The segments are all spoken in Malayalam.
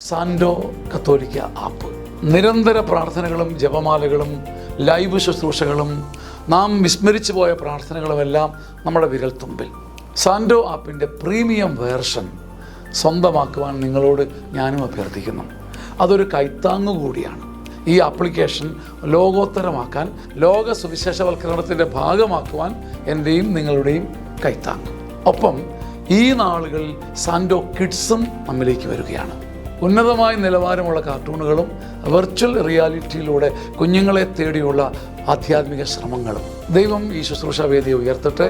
സാൻഡോ കത്തോലിക്ക ആപ്പ് നിരന്തര പ്രാർത്ഥനകളും ജപമാലകളും ലൈവ് ശുശ്രൂഷകളും നാം വിസ്മരിച്ചു പോയ പ്രാർത്ഥനകളുമെല്ലാം നമ്മുടെ വിരൽത്തുമ്പിൽ. സാൻഡോ ആപ്പിൻ്റെ പ്രീമിയം വേർഷൻ സ്വന്തമാക്കുവാൻ നിങ്ങളോട് ഞാനും അഭ്യർത്ഥിക്കുന്നു. അതൊരു കൈത്താങ്ങു കൂടിയാണ്. ഈ ആപ്ലിക്കേഷൻ ലോകോത്തരമാക്കാൻ, ലോക സുവിശേഷവൽക്കരണത്തിൻ്റെ ഭാഗമാക്കുവാൻ എൻ്റെയും നിങ്ങളുടെയും കൈത്താങ്ങ്. ഒപ്പം ഈ നാളുകളിൽ സാൻഡോ കിഡ്സും നമ്മിലേക്ക് വരികയാണ്. ഉന്നതമായ നിലവാരമുള്ള കാർട്ടൂണുകളും വെർച്വൽ റിയാലിറ്റിയിലൂടെ കുഞ്ഞുങ്ങളെ തേടിയുള്ള ആധ്യാത്മിക ശ്രമങ്ങളും. ദൈവം ഈ ശുശ്രൂഷ വേദിയെ ഉയർത്തട്ടെ.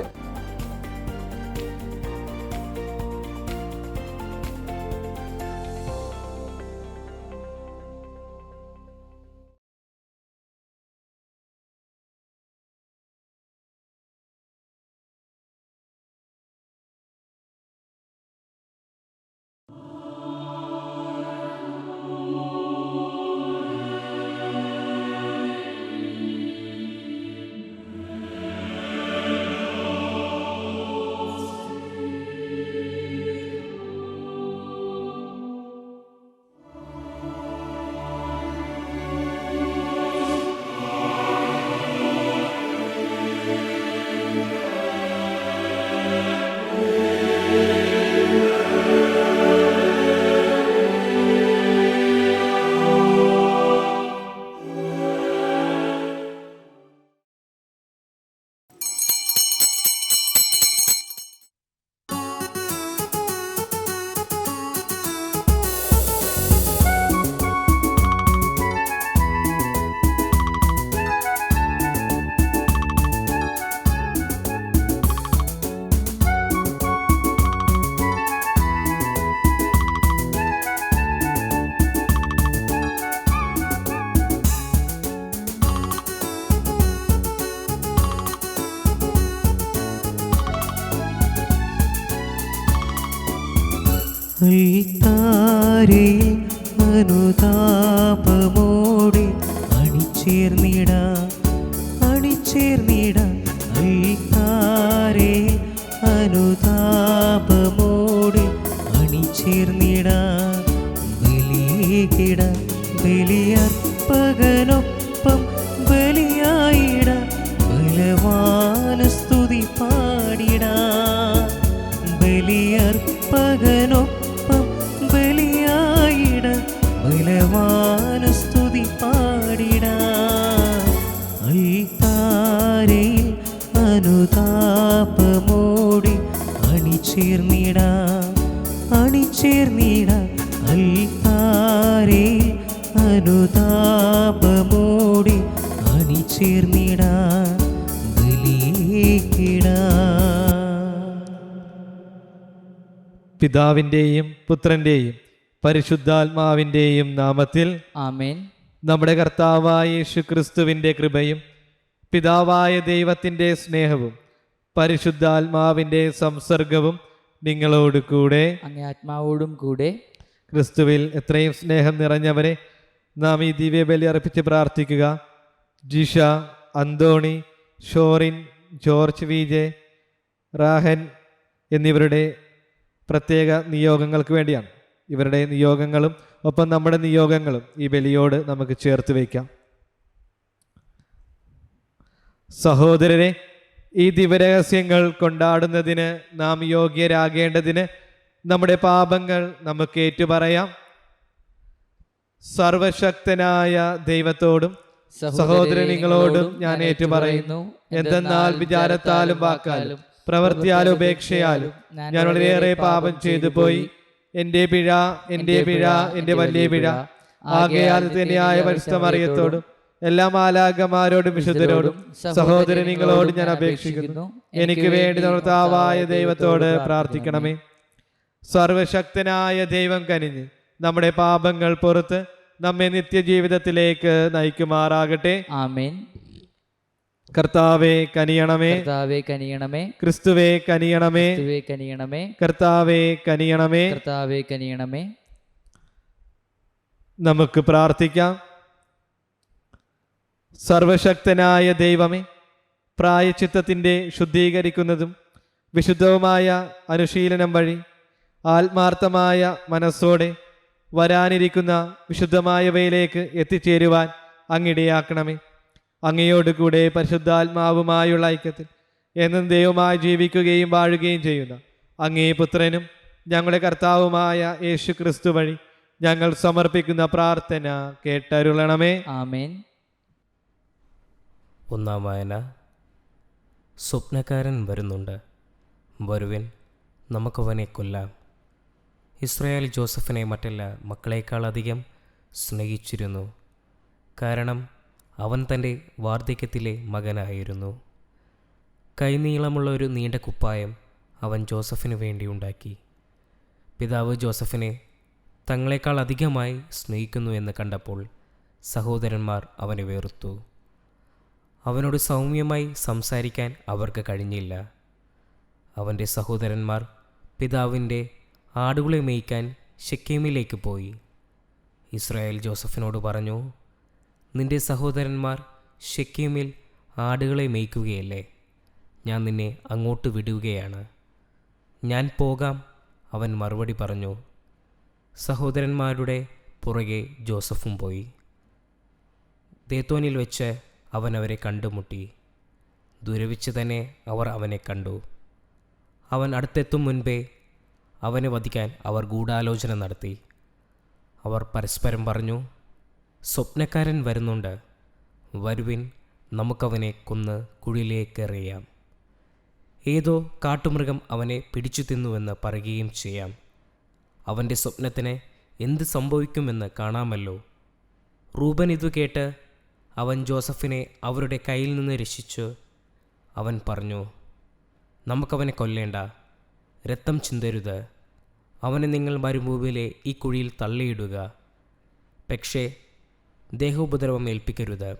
അൽത്താരയിൽ അനുതാപമോടെ അണിചേർന്നിട അൽത്താരയിൽ അനുതാപമോടെ അണിചേർന്നിട ബലിയിട ബലിയർപ്പകനൊപ്പം ബലിയായിട ബലവാന സ്തുതി പാടിട ബലിയർപ്പകനൊപ്പം ബലിയായിട ബലവാന സ്തുതി പാടിട അൽത്താരയിൽ അനുതാപമോടെ അണിചേർന്നിട അൽത്താരയിൽ അനുതാപമോടെ അണിചേർന്നിട ബലിയിട. പിതാവിൻ്റെയും പുത്രൻ്റെയും പരിശുദ്ധാത്മാവിൻ്റെയും നാമത്തിൽ ആമേൻ. നമ്മുടെ കർത്താവായ യേശുക്രിസ്തുവിൻ്റെ കൃപയും പിതാവായ ദൈവത്തിൻ്റെ സ്നേഹവും പരിശുദ്ധാത്മാവിൻ്റെ സംസർഗവും നിങ്ങളോട് കൂടെ അങ്ങേ ആത്മാവോടും കൂടെ. ക്രിസ്തുവിൽ എത്രയും സ്നേഹം നിറഞ്ഞവരെ, നാം ഈ ദിവ്യബലി അർപ്പിച്ച് പ്രാർത്ഥിക്കുക. ജിഷ, അന്തോണി, ഷോറിൻ, ജോർജ് വിജെ, റാഹൻ എന്നിവരുടെ പ്രത്യേക നിയോഗങ്ങൾക്ക് വേണ്ടിയാണ്. ഇവരുടെ നിയോഗങ്ങളും ഒപ്പം നമ്മുടെ നിയോഗങ്ങളും ഈ ബലിയോട് നമുക്ക് ചേർത്ത് വയ്ക്കാം. സഹോദരരെ, ഈ ദിവ്യരഹസ്യങ്ങൾ കൊണ്ടാടുന്നതിന് നാം യോഗ്യരാകേണ്ടതിന് നമ്മുടെ പാപങ്ങൾ നമുക്ക് ഏറ്റുപറയാം. സർവശക്തനായ ദൈവത്തോടും സഹോദരൻ നിങ്ങളോടും ഞാൻ ഏറ്റുപറയുന്നു. എന്തെന്നാൽ വിചാരത്താലും വാക്കാലും പ്രവൃത്തിയാലും ഉപേക്ഷയാലും ഞാൻ വളരെയേറെ പാപം ചെയ്തു പോയി. എൻ്റെ പിഴ, എൻ്റെ വലിയ പിഴ. ആകയാൽ തന്നെയായ പരിശുദ്ധ മറിയത്തോടും എല്ലാ മാലാഖമാരോടും വിശുദ്ധരോടും സഹോദരൻ നിങ്ങളോട് ഞാൻ അപേക്ഷിക്കുന്നു, എനിക്ക് വേണ്ടി കർത്താവായ ദൈവത്തോട് പ്രാർത്ഥിക്കണമേ. സർവശക്തനായ ദൈവം കനിഞ്ഞ് നമ്മുടെ പാപങ്ങൾ പുറത്ത് നമ്മെ നിത്യജീവിതത്തിലേക്ക് നയിക്കുമാറാകട്ടെ. ആമേൻ. കർത്താവേ കനിയണമേ, കർത്താവേ കനിയണമേ. ക്രിസ്തുവേ കനിയണമേ, ക്രിസ്തുവേ കനിയണമേ. കർത്താവേ കനിയണമേ. കർത്താവേ കനിയണമേ. നമുക്ക് പ്രാർത്ഥിക്കാം. സർവശക്തനായ ദൈവമേ, പ്രായശ്ചിത്തത്തിൻ്റെ ശുദ്ധീകരിക്കുന്നതും വിശുദ്ധവുമായ അനുശീലനം വഴി ആത്മാർത്ഥമായ മനസ്സോടെ വരാനിരിക്കുന്ന വിശുദ്ധമായവയിലേക്ക് എത്തിച്ചേരുവാൻ അങ്ങിടയാക്കണമേ. അങ്ങയോട് കൂടെ പരിശുദ്ധാത്മാവുമായുള്ള ഐക്യത്തിൽ എന്നും ദൈവമായി ജീവിക്കുകയും വാഴുകയും ചെയ്യുന്ന അങ്ങേ പുത്രനും ഞങ്ങളുടെ കർത്താവുമായ യേശു ക്രിസ്തു വഴി ഞങ്ങൾ സമർപ്പിക്കുന്ന പ്രാർത്ഥന കേട്ടരുളണമേ. ആമേൻ. ഒന്നാം വായന. സ്വപ്നക്കാരൻ വരുന്നുണ്ട്, വരുവിൻ നമുക്കവനെ കൊല്ലാം. ഇസ്രായേൽ ജോസഫിനെ മറ്റെല്ലാ മക്കളേക്കാളധികം സ്നേഹിച്ചിരുന്നു, കാരണം അവൻ തൻ്റെ വാർദ്ധക്യത്തിലെ മകനായിരുന്നു. കൈനീളമുള്ള ഒരു നീണ്ട കുപ്പായം അവൻ ജോസഫിന് വേണ്ടി ഉണ്ടാക്കി. പിതാവ് ജോസഫിനെ തങ്ങളെക്കാൾ അധികമായി സ്നേഹിക്കുന്നു എന്ന് കണ്ടപ്പോൾ സഹോദരന്മാർ അവനെ വെറുത്തു. അവനോട് സൗമ്യമായി സംസാരിക്കാൻ അവർക്ക് കഴിഞ്ഞില്ല. അവൻ്റെ സഹോദരന്മാർ പിതാവിൻ്റെ ആടുകളെ മേയ്ക്കാൻ ശെക്കേമിലേക്ക് പോയി. ഇസ്രായേൽ ജോസഫിനോട് പറഞ്ഞു, നിന്റെ സഹോദരന്മാർ ശെക്കേമിൽ ആടുകളെ മേയ്ക്കുകയല്ലേ? ഞാൻ നിന്നെ അങ്ങോട്ട് വിടുകയാണ്. ഞാൻ പോകാം. അവൻ മറുപടി പറഞ്ഞു. സഹോദരന്മാരുടെ പുറകെ ജോസഫും പോയി. ദേത്തോനിൽ വെച്ച് അവൻ അവരെ കണ്ടുമുട്ടി. ദൂരെ വെച്ച് തന്നെ അവർ അവനെ കണ്ടു. അവൻ അടുത്തെത്തും മുൻപേ അവനെ വധിക്കാൻ അവർ ഗൂഢാലോചന നടത്തി. അവർ പരസ്പരം പറഞ്ഞു, സ്വപ്നക്കാരൻ വരുന്നുണ്ട്, വരുവിൻ നമുക്കവനെ കൊന്ന് കുഴിയിലേക്കെറിയാം. ഏതോ കാട്ടുമൃഗം അവനെ പിടിച്ചു തിന്നുവെന്ന് പറയുകയും ചെയ്യാം. അവൻ്റെ സ്വപ്നത്തിന് എന്ത് സംഭവിക്കുമെന്ന് കാണാമല്ലോ. റൂബൻ ഇതു കേട്ട് അവൻ ജോസഫിനെ അവരുടെ കയ്യിൽ നിന്ന് രക്ഷിച്ചു. അവൻ പറഞ്ഞു, നമുക്കവനെ കൊല്ലേണ്ട, രക്തം ചിന്തരുത്. അവനെ നിങ്ങൾ മരുഭൂമിയിലെ ഈ കുഴിയിൽ തള്ളിയിടുക, പക്ഷേ ദേഹോപദ്രവം ഏൽപ്പിക്കരുത്.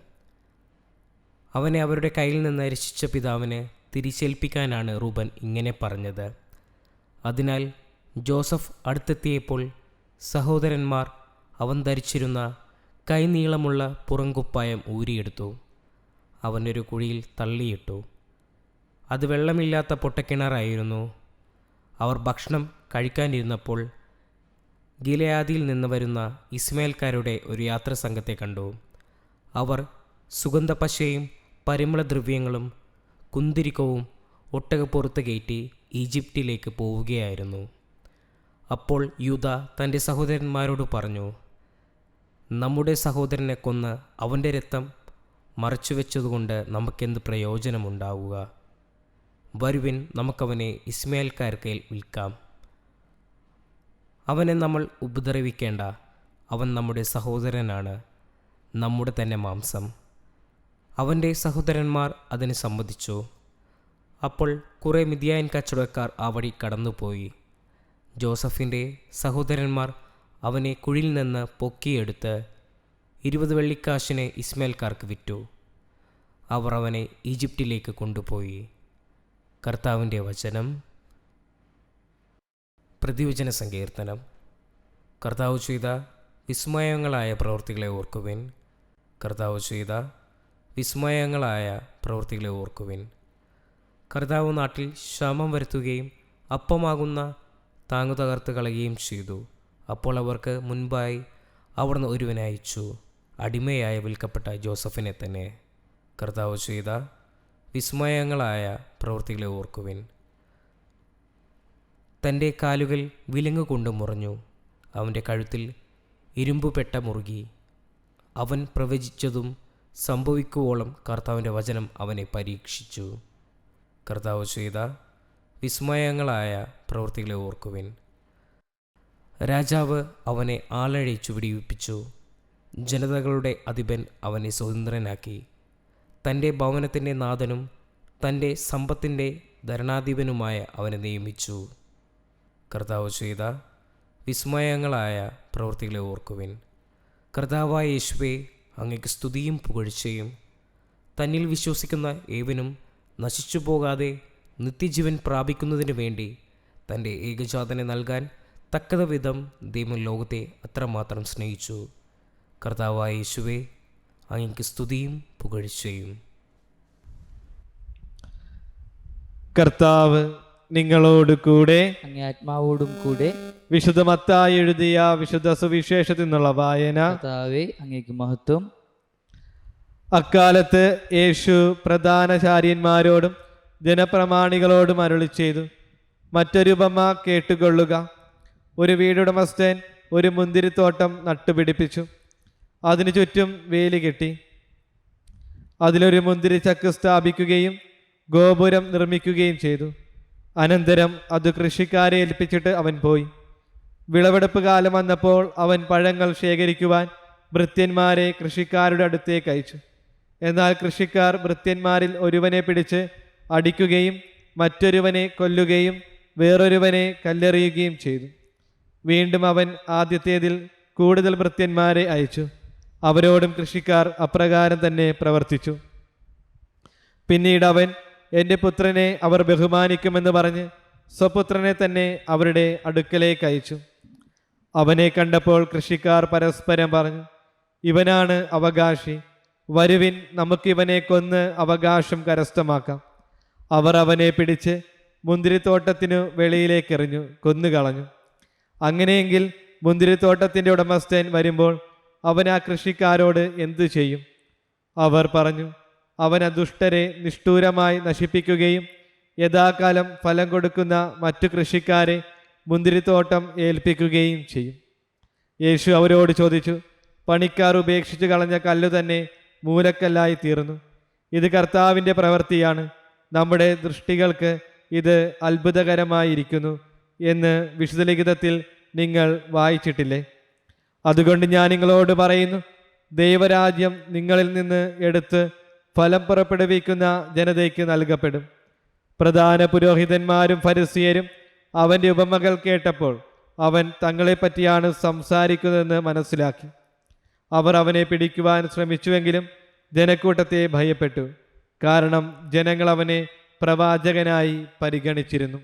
അവനെ അവരുടെ കയ്യിൽ നിന്ന് രക്ഷിച്ച പിതാവിന് തിരിച്ചേൽപ്പിക്കാനാണ് റൂബൻ ഇങ്ങനെ പറഞ്ഞത്. അതിനാൽ ജോസഫ് അടുത്തെത്തിയപ്പോൾ സഹോദരന്മാർ അവൻ ധരിച്ചിരുന്ന കൈനീളമുള്ള പുറംകുപ്പായം ഊരിയെടുത്തു. അവനൊരു കുഴിയിൽ തള്ളിയിട്ടു. അത് വെള്ളമില്ലാത്ത പൊട്ടക്കിണറായിരുന്നു. അവർ ഭക്ഷണം കഴിക്കാനിരുന്നപ്പോൾ ഗിലെയാദിൽ നിന്ന് വരുന്ന ഇസ്മായേൽക്കാരുടെ ഒരു യാത്രാസംഘത്തെ കണ്ടു. അവർ സുഗന്ധപശയും പരിമളദ്രവ്യങ്ങളും കുന്തിരിക്കവും ഒട്ടകപ്പുറത്ത് കയറ്റി ഈജിപ്തിലേക്ക് പോവുകയായിരുന്നു. അപ്പോൾ യൂദാ തൻ്റെ സഹോദരന്മാരോട് പറഞ്ഞു, നമ്മുടെ സഹോദരനെ കൊന്ന് അവൻ്റെ രക്തം മറച്ചുവെച്ചതുകൊണ്ട് നമുക്കെന്ത് പ്രയോജനമുണ്ടാവുക? വരുവിൻ നമുക്കവനെ ഇസ്മായേൽക്കാർക്ക് വിൽക്കാം. അവനെ നമ്മൾ ഉപദ്രവിക്കേണ്ട, അവൻ നമ്മുടെ സഹോദരനാണ്, നമ്മുടെ തന്നെ മാംസം. അവൻ്റെ സഹോദരന്മാർ അതിന് സമ്മതിച്ചു. അപ്പോൾ കുറേ മിദ്യാൻ കച്ചവടക്കാർ ആ വഴി കടന്നുപോയി. ജോസഫിൻ്റെ സഹോദരന്മാർ അവനെ കുഴിയിൽ നിന്ന് പൊക്കിയെടുത്ത് 20 വെള്ളിക്കാശിന് ഇസ്മായേൽക്കാർക്ക് വിറ്റു. അവർ അവനെ ഈജിപ്തിലേക്ക് കൊണ്ടുപോയി. കർത്താവിൻ്റെ വചനം. പ്രതിവചന സങ്കീർത്തനം. കർത്താവ് ചെയ്ത വിസ്മയങ്ങളായ പ്രവൃത്തികളെ ഓർക്കുവിൻ. കർത്താവ് ചെയ്ത വിസ്മയങ്ങളായ പ്രവൃത്തികളെ ഓർക്കുവിൻ. കർത്താവ് നാട്ടിൽ ക്ഷാമം വരുത്തുകയും അപ്പമാകുന്ന താങ്ങു തകർത്ത് കളയുകയും ചെയ്തു. അപ്പോൾ അവർക്ക് മുൻപായി അവിടുന്ന് ഒരുവനെ അയച്ചു, അടിമയായി വിൽക്കപ്പെട്ട ജോസഫിനെ തന്നെ. കർത്താവ് ചെയ്ത വിസ്മയങ്ങളായ പ്രവൃത്തികളെ ഓർക്കുവിൻ. തൻ്റെ കാലുകൾ വിലങ്ങുകൊണ്ട് മുറിഞ്ഞു, അവൻ്റെ കഴുത്തിൽ ഇരുമ്പുപെട്ട മുറുകി. അവൻ പ്രവചിച്ചതും സംഭവിക്കുവോളം കർത്താവിൻ്റെ വചനം അവനെ പരീക്ഷിച്ചു. കർത്താവ് ചെയ്ത വിസ്മയങ്ങളായ പ്രവൃത്തികളെ ഓർക്കുവിൻ. രാജാവ് അവനെ ആളഴിച്ചു വിടിവിപ്പിച്ചു. ജനതകളുടെ അധിപൻ അവനെ സ്വതന്ത്രനാക്കി. തൻ്റെ ഭവനത്തിൻ്റെ നാഥനും തൻ്റെ സമ്പത്തിൻ്റെ ധരണാധിപനുമായ അവനെ നിയമിച്ചു. കർത്താവ് ചെയ്ത വിസ്മയങ്ങളായ പ്രവൃത്തികളെ ഓർക്കുവിൻ. കർത്താവായ യേശുവേ, അങ്ങേക്ക് സ്തുതിയും പുകഴ്ചയും. തന്നിൽ വിശ്വസിക്കുന്ന ഏവനും നശിച്ചു പോകാതെ നിത്യജീവൻ പ്രാപിക്കുന്നതിന് വേണ്ടി തൻ്റെ ഏകജാതനെ നൽകാൻ തക്കത വിധം ദൈവം ലോകത്തെ അത്രമാത്രം സ്നേഹിച്ചു. കർത്താവായ യേശുവേ, അങ്ങേക്ക് സ്തുതിയും പുകഴ്ചയും. കർത്താവ് നിങ്ങളോട് കൂടെ. അങ്ങേ ആത്മാവോടും കൂടെ. വിശുദ്ധ മത്തായി എഴുതിയ വിശുദ്ധ സുവിശേഷത്തിൽ നിന്നുള്ള വായന. കർത്താവേ, അങ്ങേക്ക് മഹത്വം. അക്കാലത്ത് യേശു പ്രധാനചാര്യന്മാരോടും ജനപ്രമാണികളോടും അരുളി ചെയ്തു, മറ്റൊരു ഉപമ കേട്ടുകൊള്ളുക. ഒരു വീടുടമസ്ഥൻ ഒരു മുന്തിരിത്തോട്ടം നട്ടുപിടിപ്പിച്ചു. അതിനു ചുറ്റും വേലി കെട്ടി. അതിലൊരു മുന്തിരിച്ചക്ക് സ്ഥാപിക്കുകയും ഗോപുരം നിർമ്മിക്കുകയും ചെയ്തു. അനന്തരം അത് കൃഷിക്കാരെ ഏൽപ്പിച്ചിട്ട് അവൻ പോയി. വിളവെടുപ്പ് കാലം വന്നപ്പോൾ അവൻ പഴങ്ങൾ ശേഖരിക്കുവാൻ ഭൃത്യന്മാരെ കൃഷിക്കാരുടെ അടുത്തേക്ക് അയച്ചു. എന്നാൽ കൃഷിക്കാർ ഭൃത്യന്മാരിൽ ഒരുവനെ പിടിച്ച് അടിക്കുകയും മറ്റൊരുവനെ കൊല്ലുകയും വേറൊരുവനെ കല്ലെറിയുകയും ചെയ്തു. വീണ്ടും അവൻ ആദ്യത്തേതിൽ കൂടുതൽ ഭൃത്യന്മാരെ അയച്ചു. അവരോടും കൃഷിക്കാർ അപ്രകാരം തന്നെ പ്രവർത്തിച്ചു. പിന്നീട് അവൻ, എൻ്റെ പുത്രനെ അവർ ബഹുമാനിക്കുമെന്ന് പറഞ്ഞ് സ്വപുത്രനെ തന്നെ അവരുടെ അടുക്കലേക്ക് അയച്ചു. അവനെ കണ്ടപ്പോൾ കൃഷിക്കാർ പരസ്പരം പറഞ്ഞു, ഇവനാണ് അവകാശി, വരുവിൻ, നമുക്കിവനെ കൊന്ന് അവകാശം കരസ്ഥമാക്കാം. അവർ അവനെ പിടിച്ച് മുന്തിരിത്തോട്ടത്തിനു വെളിയിലേക്കെറിഞ്ഞു, കൊന്നുകളഞ്ഞു. അങ്ങനെയെങ്കിൽ മുന്തിരിത്തോട്ടത്തിൻ്റെ ഉടമസ്ഥൻ വരുമ്പോൾ അവൻ ആ കൃഷിക്കാരോട് എന്തു ചെയ്യും? അവർ പറഞ്ഞു, അവൻ ആ ദുഷ്ടരെ നിഷ്ഠൂരമായി നശിപ്പിക്കുകയും യഥാകാലം ഫലം കൊടുക്കുന്ന മറ്റു കൃഷിക്കാരെ മുന്തിരിത്തോട്ടം ഏൽപ്പിക്കുകയും ചെയ്യും. യേശു അവരോട് ചോദിച്ചു, പണിക്കാർ ഉപേക്ഷിച്ച് കളഞ്ഞ കല്ലു തന്നെ മൂലക്കല്ലായി തീർന്നു. ഇത് കർത്താവിൻ്റെ പ്രവൃത്തിയാണ്. നമ്മുടെ ദൃഷ്ടികൾക്ക് ഇത് അത്ഭുതകരമായിരിക്കുന്നു എന്ന് വിശുദ്ധ ലിഖിതത്തിൽ നിങ്ങൾ വായിച്ചിട്ടില്ലേ? അതുകൊണ്ട് ഞാൻ നിങ്ങളോട് പറയുന്നു, ദൈവരാജ്യം നിങ്ങളിൽ നിന്ന് എടുത്ത് ഫലം പുറപ്പെടുവിക്കുന്ന ജനതയ്ക്ക് നൽകപ്പെടും. പ്രധാന പുരോഹിതന്മാരും ഫരിസേയരും അവൻ്റെ ഉപമകൾ കേട്ടപ്പോൾ അവൻ തങ്ങളെപ്പറ്റിയാണ് സംസാരിക്കുന്നതെന്ന് മനസ്സിലാക്കി. അവർ അവനെ പിടിക്കുവാൻ ശ്രമിച്ചുവെങ്കിലും ജനക്കൂട്ടത്തെ ഭയപ്പെട്ടു, കാരണം ജനങ്ങൾ അവനെ പ്രവാചകനായി പരിഗണിച്ചിരുന്നു.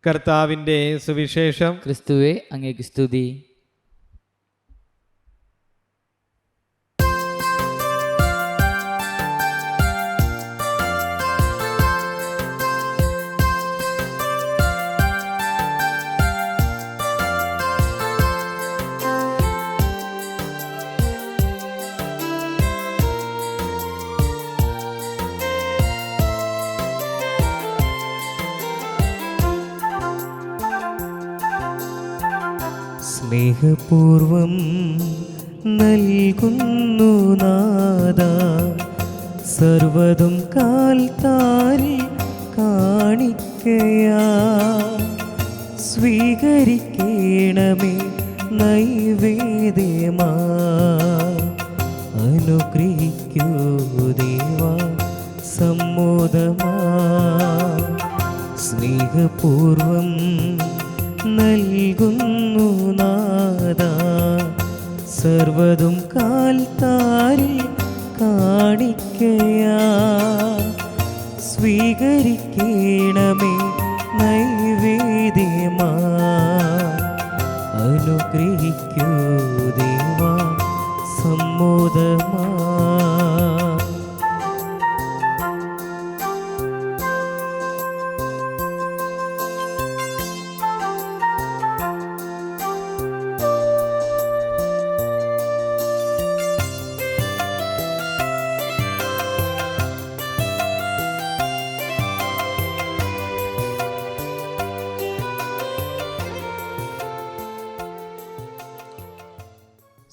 കർത്താവിൻ്റെ സുവിശേഷം. ക്രിസ്തുവേ, അങ്ങേക്ക് സ്തുതി. സ്നേഹപൂർവം നൽകുന്നു നാദ, സർവതും കാൽത്താരിൽ കാണിക്കയാ. സ്വീകരിക്കണമേ നൈവേദ്യമാ, അനുഗ്രഹിക്കൂ ദേവാ സമ്മോദമാ. സ്നേഹപൂർവം നൽകുന്നു നാദ, സർവതും കാൽത്താരിൽ കാണിക്കയാ. സ്വീകരിക്കണമേ നൈവേദ്യമാ, അനുഗ്രഹിക്കൂ ദേവാ സമ്മോദമാ.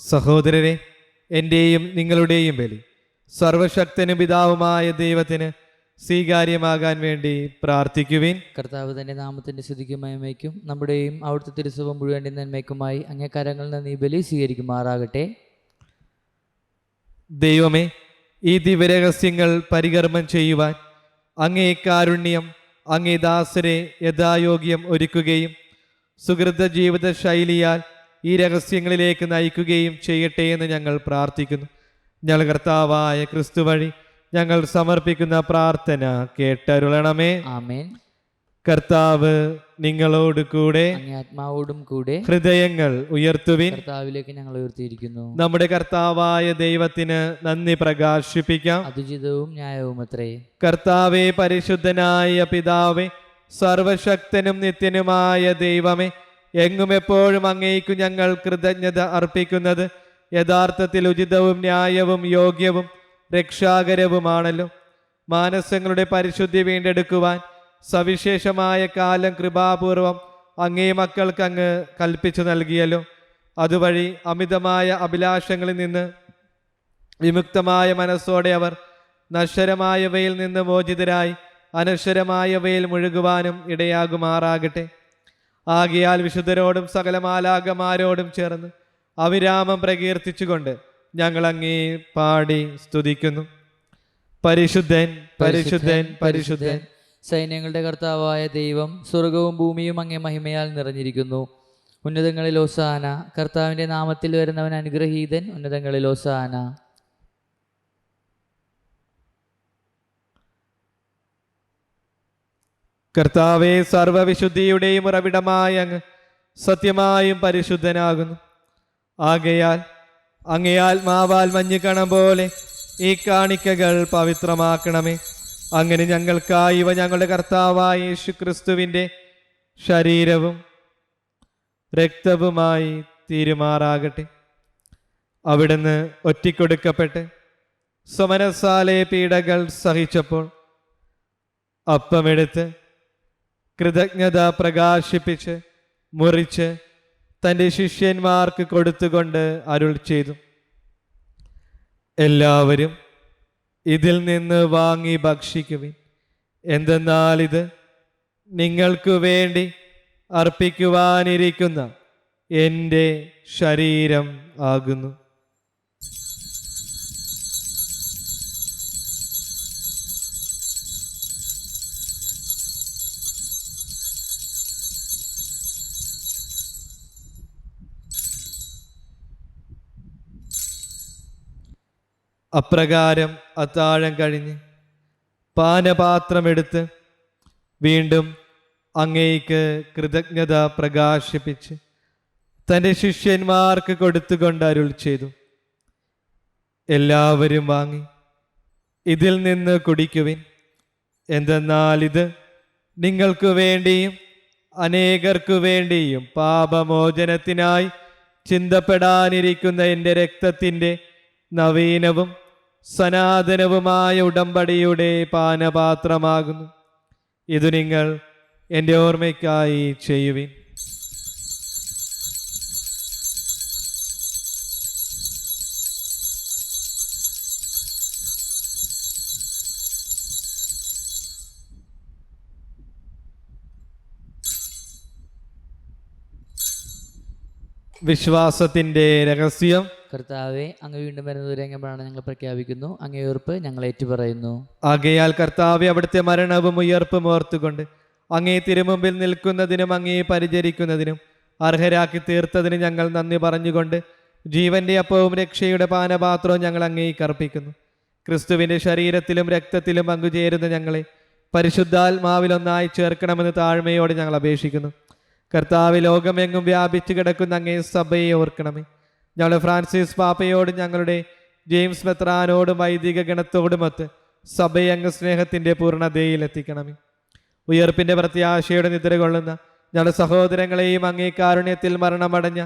സഹോദരരെ, എൻ്റെയും നിങ്ങളുടെയും ബലി സർവശക്തനും പിതാവുമായ ദൈവത്തിന് സ്വീകാര്യമാകാൻ വേണ്ടി പ്രാർത്ഥിക്കുവിൻ. കർത്താവ് തന്റെ നാമത്തിന്റെ സ്തുതിക്കും മഹിമയ്ക്കും നമ്മുടെയും അവിടുത്തെ തിരുസഭ മുഴുവൻ്റെ നന്മയ്ക്കുമായി അങ്ങേ കരങ്ങളിൽ നിന്ന് ഈ ബലി സ്വീകരിക്കുമാറാകട്ടെ. ദൈവമേ, ഈ ദിവ്യരഹസ്യങ്ങൾ പരികർമ്മം ചെയ്യുവാൻ അങ്ങേ കാരുണ്യം അങ്ങേ ദാസരെ യഥായോഗ്യം ഒരുക്കുകയും സുഹൃത ജീവിത ശൈലിയാൽ ഈ രഹസ്യങ്ങളിലേക്ക് നയിക്കുകയും ചെയ്യട്ടെ എന്ന് ഞങ്ങൾ പ്രാർത്ഥിക്കുന്നു. ഞങ്ങൾ കർത്താവായ ക്രിസ്തു വഴി ഞങ്ങൾ സമർപ്പിക്കുന്ന പ്രാർത്ഥന കേട്ടരുളണമേ. ആമേൻ. കർത്താവ് നിങ്ങളോട് കൂടെ, അങ്ങേ ആത്മാവോടും കൂടെ. ഹൃദയങ്ങൾ ഉയർത്തുവിൻ. കർത്താവിലേക്ക് ഞങ്ങൾ ഉയർത്തിയിരിക്കുന്നു. നമ്മുടെ കർത്താവായ ദൈവത്തിന് നന്ദി പ്രകാശിപ്പിക്കാം. അതുചിതവും ന്യായവും അത്രേ. കർത്താവേ, പരിശുദ്ധനായ പിതാവേ, സർവശക്തനും നിത്യനുമായ ദൈവമേ, എങ്ങും എപ്പോഴും അങ്ങേക്കു ഞങ്ങൾ കൃതജ്ഞത അർപ്പിക്കുന്നത് യഥാർത്ഥത്തിൽ ഉചിതവും ന്യായവും യോഗ്യവും രക്ഷാകരവുമാണല്ലോ. മാനസങ്ങളുടെ പരിശുദ്ധി വീണ്ടെടുക്കുവാൻ സവിശേഷമായ കാലം കൃപാപൂർവം അങ്ങേ മക്കൾക്ക് അങ്ങ് കൽപ്പിച്ചു നൽകിയല്ലോ. അതുവഴി അമിതമായ അഭിലാഷങ്ങളിൽ നിന്ന് വിമുക്തമായ മനസ്സോടെ അവർ നശ്വരമായവയിൽ നിന്ന് മോചിതരായി അനശ്വരമായവയിൽ മുഴുകുവാനും ഇടയാകുമാറാകട്ടെ. ആകയാൽ വിശുദ്ധരോടും സകല മാലാഖമാരോടും ചേർന്ന് അവിരാമം പ്രകീർത്തിച്ചുകൊണ്ട് ഞങ്ങൾ അങ്ങേ പാടി സ്തുതിക്കുന്നു. പരിശുദ്ധൻ, പരിശുദ്ധൻ, പരിശുദ്ധൻ, സൈന്യങ്ങളുടെ കർത്താവായ ദൈവം, സ്വർഗവും ഭൂമിയും അങ്ങേ മഹിമയാൽ നിറഞ്ഞിരിക്കുന്നു. ഉന്നതങ്ങളിൽ ഓസാന. കർത്താവിൻ്റെ നാമത്തിൽ വരുന്നവൻ അനുഗ്രഹീതൻ. ഉന്നതങ്ങളിൽ ഓസാന. കർത്താവേ, സർവവിശുദ്ധിയുടെയും ഉറവിടമായ അങ്ങ് സത്യമായും പരിശുദ്ധനാകുന്നു. ആകയാൽ അങ്ങേ ആത്മാവാൽ മഞ്ഞുകണം പോലെ ഈ കാണിക്കകൾ പവിത്രമാക്കണമേ. അങ്ങനെ ഞങ്ങൾക്കായി ഇവ ഞങ്ങളുടെ കർത്താവായ യേശു ക്രിസ്തുവിൻ്റെ ശരീരവും രക്തവുമായി തീരുമാറാകട്ടെ. അവിടുന്ന് ഒറ്റിക്കൊടുക്കപ്പെട്ട് സമരസാലെ പീഡകൾ സഹിച്ചപ്പോൾ അപ്പമെടുത്ത് കൃതജ്ഞത പ്രകാശിപ്പിച്ച് മുറിച്ച് തൻ്റെ ശിഷ്യന്മാർക്ക് കൊടുത്തുകൊണ്ട് അരുൾ ചെയ്തു, എല്ലാവരും ഇതിൽ നിന്ന് വാങ്ങി ഭക്ഷിക്കുവിൻ. എന്തെന്നാൽ ഇത് നിങ്ങൾക്ക് വേണ്ടി അർപ്പിക്കുവാനിരിക്കുന്ന എൻ്റെ ശരീരം ആകുന്നു. അപ്രകാരം അത്താഴം കഴിഞ്ഞ് പാനപാത്രമെടുത്ത് വീണ്ടും അങ്ങേക്ക് കൃതജ്ഞത പ്രകാശിപ്പിച്ച് തൻ്റെ ശിഷ്യന്മാർക്ക് കൊടുത്തുകൊണ്ട് അരുൾ ചെയ്തു, എല്ലാവരും വാങ്ങി ഇതിൽ നിന്ന് കുടിക്കുവിൻ. എന്തെന്നാൽ ഇത് നിങ്ങൾക്ക് വേണ്ടിയും അനേകർക്കു വേണ്ടിയും പാപമോചനത്തിനായി ചിന്തപ്പെടാനിരിക്കുന്ന എൻ്റെ രക്തത്തിൻ്റെ നവീനവും സനാതനവുമായ ഉടമ്പടിയുടെ പാനപാത്രമാകുന്നു. ഇത് നിങ്ങൾ എൻ്റെ ഓർമ്മയ്ക്കായി ചെയ്യുവിൻ. വിശ്വാസത്തിൻ്റെ രഹസ്യം. കർത്താവെ, അങ്ങ് വീണ്ടും വരുന്നത് രംഗമാണ് ഞങ്ങൾ പ്രഖ്യാപിക്കുന്നു. അങ്ങേ ഉറപ്പ് ഞങ്ങൾ ഏറ്റുപറയുന്നു. ആകയാൽ കർത്താവെ, അവിടുത്തെ മരണവും ഉയർപ്പും ഓർത്തുകൊണ്ട് അങ്ങേ തിരുമുമ്പിൽ നിൽക്കുന്നതിനും അങ്ങേ പരിചരിക്കുന്നതിനും അർഹരാക്കി തീർത്തതിന് ഞങ്ങൾ നന്ദി പറഞ്ഞുകൊണ്ട് ജീവന്റെ അപ്പവും രക്ഷയുടെ പാനപാത്രവും ഞങ്ങൾ അങ്ങേക്ക് അർപ്പിക്കുന്നു. ക്രിസ്തുവിൻ്റെ ശരീരത്തിലും രക്തത്തിലും പങ്കുചേരുന്ന ഞങ്ങളെ പരിശുദ്ധാത്മാവിലൊന്നായി ചേർക്കണമെന്ന് താഴ്മയോടെ ഞങ്ങൾ അപേക്ഷിക്കുന്നു. കർത്താവ്, ലോകമെങ്ങും വ്യാപിച്ചു കിടക്കുന്ന അങ്ങേ സഭയെ ഓർക്കണമേ. ഞങ്ങളുടെ ഫ്രാൻസിസ് പാപ്പയോടും ഞങ്ങളുടെ ജെയിംസ് മെത്രാനോടും വൈദിക ഗണത്തോടുമൊത്ത് സഭയെ അങ്ങ് സ്നേഹത്തിൻ്റെ പൂർണ്ണതയിൽ എത്തിക്കണമേ. ഉയർപ്പിൻ്റെ പ്രത്യാശയുടെ നിദ്ര കൊള്ളുന്ന ഞങ്ങളുടെ സഹോദരങ്ങളെയും അങ്ങേ കാരുണ്യത്തിൽ മരണമടഞ്ഞ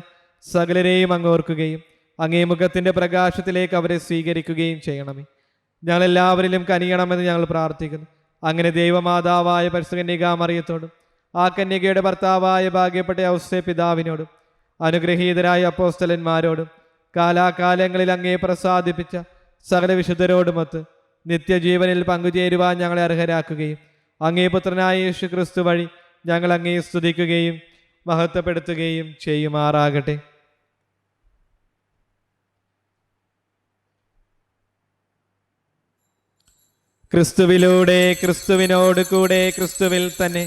സകലരെയും അങ്ങ് ഓർക്കുകയും അങ്ങേ മുഖത്തിൻ്റെ പ്രകാശത്തിലേക്ക് അവരെ സ്വീകരിക്കുകയും ചെയ്യണമേ. ഞങ്ങളെല്ലാവരിലും കനിയണമെന്ന് ഞങ്ങൾ പ്രാർത്ഥിക്കുന്നു. അങ്ങനെ ദൈവമാതാവായ പരിശുദ്ധ കന്യകാമറിയത്തോടും ആ കന്യകയുടെ ഭർത്താവായ ഭാഗ്യപ്പെട്ട ഔസേ പിതാവിനോടും അനുഗ്രഹീതരായ അപ്പോസ്തലന്മാരോടും കാലാകാലങ്ങളിൽ അങ്ങേ പ്രസാദിപ്പിച്ച സകല വിശുദ്ധരോടുമൊത്ത് നിത്യജീവനിൽ പങ്കുചേരുവാൻ ഞങ്ങളെ അർഹരാക്കുകയും അങ്ങേ പുത്രനായ യേശു ക്രിസ്തു വഴി ഞങ്ങൾ അങ്ങേ സ്തുതിക്കുകയും മഹത്വപ്പെടുത്തുകയും ചെയ്യുമാറാകട്ടെ. ക്രിസ്തുവിലൂടെ, ക്രിസ്തുവിനോട് കൂടെ, ക്രിസ്തുവിൽ തന്നെ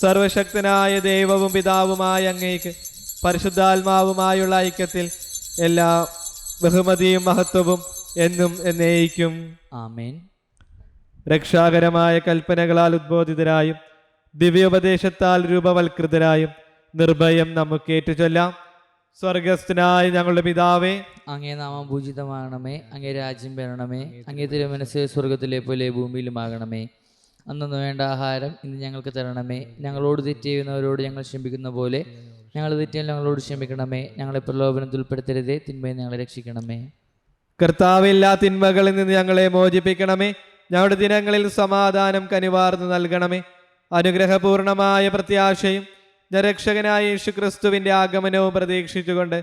സർവശക്തനായ ദൈവവും പിതാവുമായ അങ്ങേക്ക് പരിശുദ്ധാത്മാവുമായുള്ള ഐക്യത്തിൽ എല്ലാ ബഹുമതിയും മഹത്വവും എന്നും എന്നേക്കും ആമേൻ. രക്ഷാകരമായ കൽപ്പനകളാൽ ഉദ്ബോധിതരായും ദിവ്യോപദേശത്താൽ രൂപവൽകൃതരായും നിർഭയം നമുക്ക് ഏറ്റുചൊല്ലാം. സ്വർഗസ്ഥനായ ഞങ്ങളുടെ പിതാവേ, അങ്ങേ നാമം പൂജിതമാകണമേ. അങ്ങേ രാജ്യം വരണമേ. അങ്ങേ തിരുമനസ്സ് സ്വർഗത്തിലെ പോലെ ഭൂമിയിലുമാകണമേ. അന്നു വേണ്ട ആഹാരം ഇന്ന് ഞങ്ങൾക്ക് തരണമേ. ഞങ്ങളോട് തെറ്റ് ചെയ്യുന്നവരോട് ഞങ്ങൾ ക്ഷമിക്കുന്ന പോലെ ഞങ്ങൾ തെറ്റിയാൽ ഞങ്ങളോട് ക്ഷമിക്കണമേ. ഞങ്ങളെ പ്രലോഭനത്തിൽ ഉൾപ്പെടുത്തരുതേ, തിന്മയിൽ ഞങ്ങളെ രക്ഷിക്കണമേ. കർത്താവ് എല്ലാ തിന്മകളിൽ നിന്ന് ഞങ്ങളെ മോചിപ്പിക്കണമേ. ഞങ്ങളുടെ ദിനങ്ങളിൽ സമാധാനം കനിവാർന്നു നൽകണമേ. അനുഗ്രഹപൂർണമായ പ്രത്യാശയും രക്ഷകനായ യേശുക്രിസ്തുവിന്റെ ആഗമനവും പ്രതീക്ഷിച്ചുകൊണ്ട്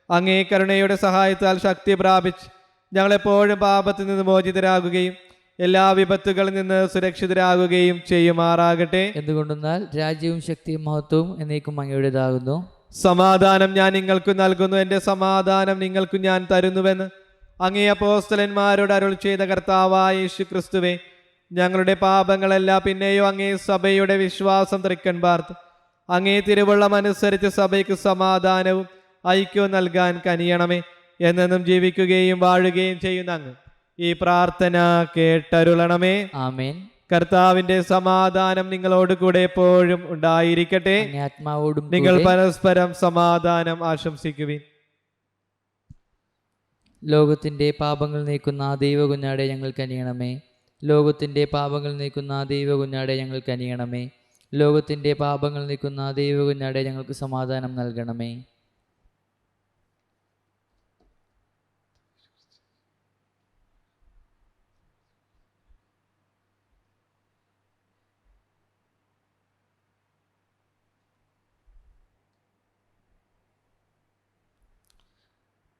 അങ്ങേ കരുണയുടെ സഹായത്താൽ ശക്തി പ്രാപിച്ച് ഞങ്ങളെപ്പോഴും പാപത്തിൽ നിന്ന് മോചിതരാകുകയും എല്ലാ വിപത്തുകളിൽ നിന്ന് സുരക്ഷിതരാകുകയും ചെയ്യുമാറാകട്ടെ. എന്തുകൊണ്ടെന്നാൽ രാജ്യവും ശക്തിയും മഹത്വവും എന്നേക്കും അങ്ങയുടേതാകുന്നു. സമാധാനം ഞാൻ നിങ്ങൾക്ക് നൽകുന്നു, എൻ്റെ സമാധാനം നിങ്ങൾക്ക് ഞാൻ തരുന്നുവെന്ന് അങ്ങേ അപ്പോസ്തലന്മാരോട് അരുൾ ചെയ്ത കർത്താവായ യേശുക്രിസ്തുവേ, ഞങ്ങളുടെ പാപങ്ങളല്ല പിന്നെയോ അങ്ങേ സഭയുടെ വിശ്വാസം തൃക്കൺ പാർത്ത് അങ്ങേ തിരുവുള്ളമനുസരിച്ച് സഭയ്ക്ക് സമാധാനവും ഐക്യവും നൽകാൻ കനിയണമേ. എന്നെന്നും ജീവിക്കുകയും വാഴുകയും ചെയ്യുന്ന അങ്ങ് ഈ പ്രാർത്ഥന കേട്ടരുളണമേ. ആമേൻ. കർത്താവിന്റെ സമാധാനം നിങ്ങളോട് കൂടെ എപ്പോഴും ഉണ്ടായിരിക്കട്ടെ. അങ്ങേ ആത്മാവോടും നിങ്ങൾ കൂടെ. പരസ്പരം സമാധാനം ആശംസിക്കുവിൻ. ലോകത്തിന്റെ പാപങ്ങൾ നീക്കുന്ന ദൈവകുഞ്ഞാടെ ഞങ്ങൾ കനിയണമേ. ലോകത്തിന്റെ പാപങ്ങൾ നീക്കുന്ന ദൈവകുഞ്ഞാടെ ഞങ്ങൾ കനിയണമേ. ലോകത്തിന്റെ പാപങ്ങൾ നീക്കുന്ന ദൈവകുഞ്ഞാടെ ഞങ്ങൾക്ക് സമാധാനം നൽകണമേ.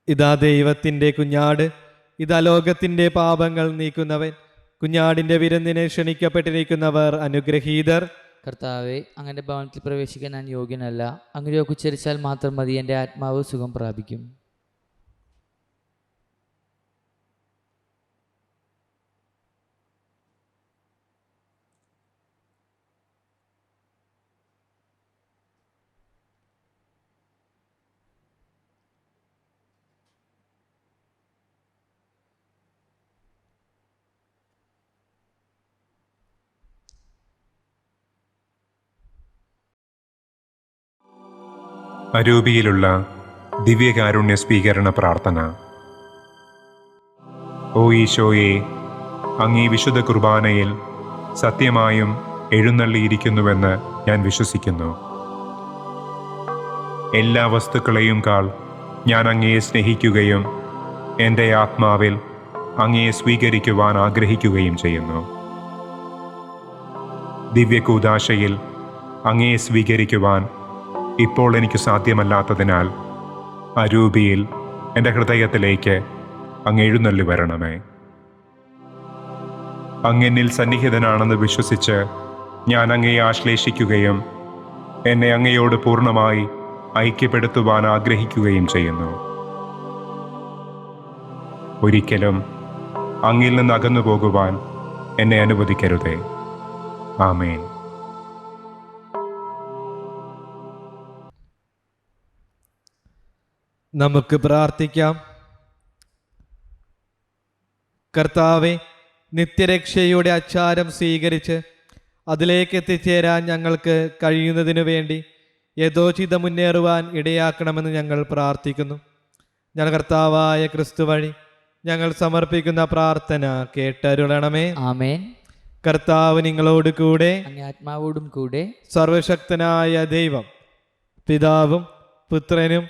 ഇതാ ദൈവത്തിന്റെ കുഞ്ഞാട്, ഇതാ ലോകത്തിന്റെ പാപങ്ങൾ നീക്കുന്നവൻ. കുഞ്ഞാടിന്റെ വിരുന്നിനെ ക്ഷണിക്കപ്പെട്ടിരിക്കുന്നവർ അനുഗ്രഹീതർ. കർത്താവെ, അങ്ങയുടെ ഭവനത്തിൽ പ്രവേശിക്കാൻ ഞാൻ യോഗ്യനല്ല. അങ്ങ് ഉച്ചരിച്ചാൽ മാത്രം മതി, എൻ്റെ ആത്മാവ് സുഖം പ്രാപിക്കും. അരൂപിയിലുള്ള ദിവ്യകാരുണ്യ സ്വീകരണ പ്രാർത്ഥന. ഓ ഈശോയെ, അങ്ങീ വിശുദ്ധ കുർബാനയിൽ സത്യമായും എഴുന്നള്ളിയിരിക്കുന്നുവെന്ന് ഞാൻ വിശ്വസിക്കുന്നു. എല്ലാ വസ്തുക്കളെയും കാൾ ഞാൻ അങ്ങയെ സ്നേഹിക്കുകയും എൻ്റെ ആത്മാവിൽ അങ്ങയെ സ്വീകരിക്കുവാൻ ആഗ്രഹിക്കുകയും ചെയ്യുന്നു. ദിവ്യകൂദാശയിൽ അങ്ങയെ സ്വീകരിക്കുവാൻ ഇപ്പോൾ എനിക്ക് സാധ്യമല്ലാത്തതിനാൽ അരൂപിയിൽ എൻ്റെ ഹൃദയത്തിലേക്ക് അങ്ങ് എഴുന്നള്ളി വരണമേ. അങ്ങെന്നിൽ സന്നിഹിതനാണെന്ന് വിശ്വസിച്ച് ഞാൻ അങ്ങയെ ആശ്ലേഷിക്കുകയും എന്നെ അങ്ങയോട് പൂർണ്ണമായി ഐക്യപ്പെടുത്തുവാൻ ആഗ്രഹിക്കുകയും ചെയ്യുന്നു. ഒരിക്കലും അങ്ങിൽ നിന്ന് അകന്നു പോകുവാൻ എന്നെ അനുവദിക്കരുതേ. ആമേൻ. നമുക്ക് പ്രാർത്ഥിക്കാം. കർത്താവെ, നിത്യരക്ഷയുടെ അച്ചാരം സ്വീകരിച്ച് അതിലേക്ക് എത്തിച്ചേരാൻ ഞങ്ങൾക്ക് കഴിയുന്നതിനു വേണ്ടി യഥോചിതം മുന്നേറുവാൻ ഇടയാക്കണമെന്ന് ഞങ്ങൾ പ്രാർത്ഥിക്കുന്നു. ഞങ്ങൾ കർത്താവായ ക്രിസ്തു വഴി ഞങ്ങൾ സമർപ്പിക്കുന്ന പ്രാർത്ഥന കേട്ടരുളണമേ. ആമേൻ. കർത്താവ് നിങ്ങളോട് കൂടെ, അങ്ങേ ആത്മാവോടും കൂടെ. സർവശക്തനായ ദൈവം പിതാവും പുത്രനും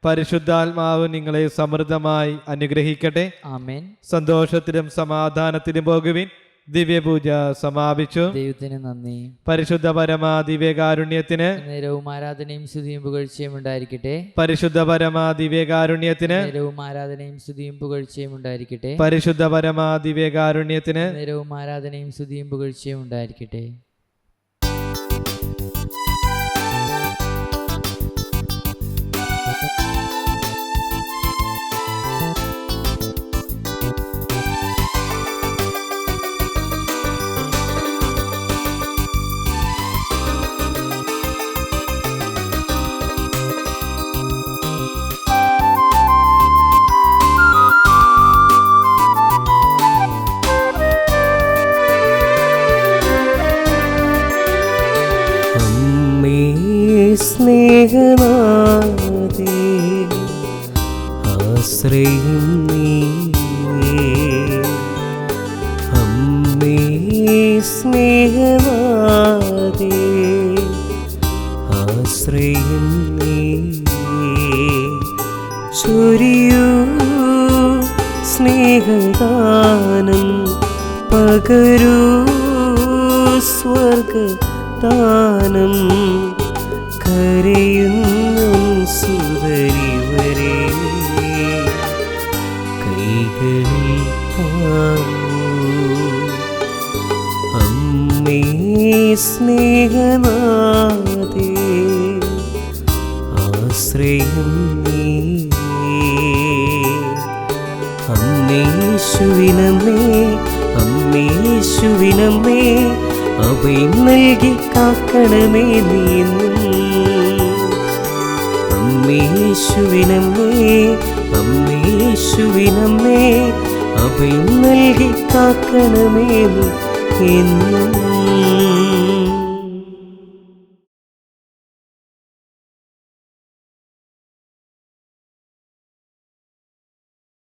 പരിശുദ്ധാത്മാവും നിങ്ങളെ സമൃദ്ധമായി അനുഗ്രഹിക്കട്ടെ. ആമേൻ. സന്തോഷത്തിലും സമാധാനത്തിലും പോകുവിൻ. ദിവ്യപൂജ സമാപിച്ചു. ദൈവത്തിന് നന്ദി. പരിശുദ്ധ പരമാ ദിവ്യകാരുണ്യത്തിന് നേരവും ആരാധനയും സ്തുതിയും പുകഴ്ചയും ഉണ്ടായിരിക്കട്ടെ. പരിശുദ്ധ പരമാ ദിവ്യകാരുണ്യത്തിന് നേരവും ആരാധനയും സ്തുതിയും പുകഴ്ചയും ഉണ്ടായിരിക്കട്ടെ. പരിശുദ്ധ പരമാ ദിവ്യകാരുണ്യത്തിന് നേരവും ആരാധനയും സ്തുതിയും പുകഴ്ചയും ഉണ്ടായിരിക്കട്ടെ. സ്നേഹനാഥേ, ആശ്രയം നീ. അമ്മേ സ്നേഹനാഥേ, ചൊരിയൂ സ്നേഹദാനം പകരൂ സ്വർഗദാനം കരയുന്നു സുതരിവരെ കൈകളിൽ അമ്മേ സ്നേഹനാഥേ ആശ്രയം നീ അമ്മേശുവിനമ്മേ അമ്മേശുവിനമ്മേ അഭയം നൽകി കാക്കണമേ നീന്നും അമ്മേശുവിനമ്മേ അമ്മേശുവിനമ്മേ അഭയം നൽകി കാക്കണമേ നീ എന്നും.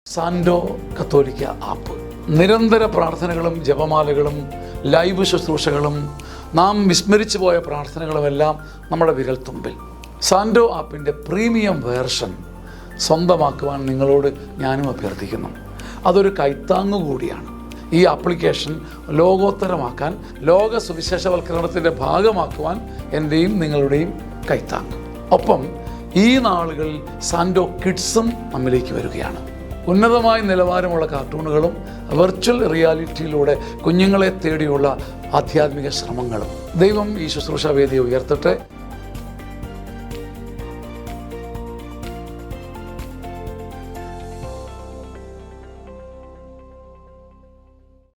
സാൻഡോ കത്തോലിക്ക ആപ്പ് നിരന്തര പ്രാർത്ഥനകളും ജപമാലകളും ലൈവ് ശുശ്രൂഷകളും നാം വിസ്മരിച്ചു പോയ പ്രാർത്ഥനകളുമെല്ലാം നമ്മുടെ വിരൽത്തുമ്പിൽ. സാൻഡോ ആപ്പിൻ്റെ പ്രീമിയം വേർഷൻ സ്വന്തമാക്കുവാൻ നിങ്ങളോട് ഞാനും അഭ്യർത്ഥിക്കുന്നു. അതൊരു കൈത്താങ്ങു കൂടിയാണ്. ഈ ആപ്ലിക്കേഷൻ ലോകോത്തരമാക്കാൻ, ലോക സുവിശേഷവൽക്കരണത്തിൻ്റെ ഭാഗമാക്കുവാൻ എൻ്റെയും നിങ്ങളുടെയും കൈത്താങ്ങ്. ഒപ്പം ഈ നാളുകളിൽ സാൻഡോ കിഡ്സും നമ്മിലേക്ക് വരികയാണ്. ഉന്നതമായ നിലവാരമുള്ള കാർട്ടൂണുകളും വെർച്വൽ റിയാലിറ്റിയിലൂടെ കുഞ്ഞുങ്ങളെ തേടിയുള്ള ആധ്യാത്മിക ശ്രമങ്ങളും. ദൈവം ഈ ശുശ്രൂഷാ വേദിയെ ഉയർത്തട്ടെ.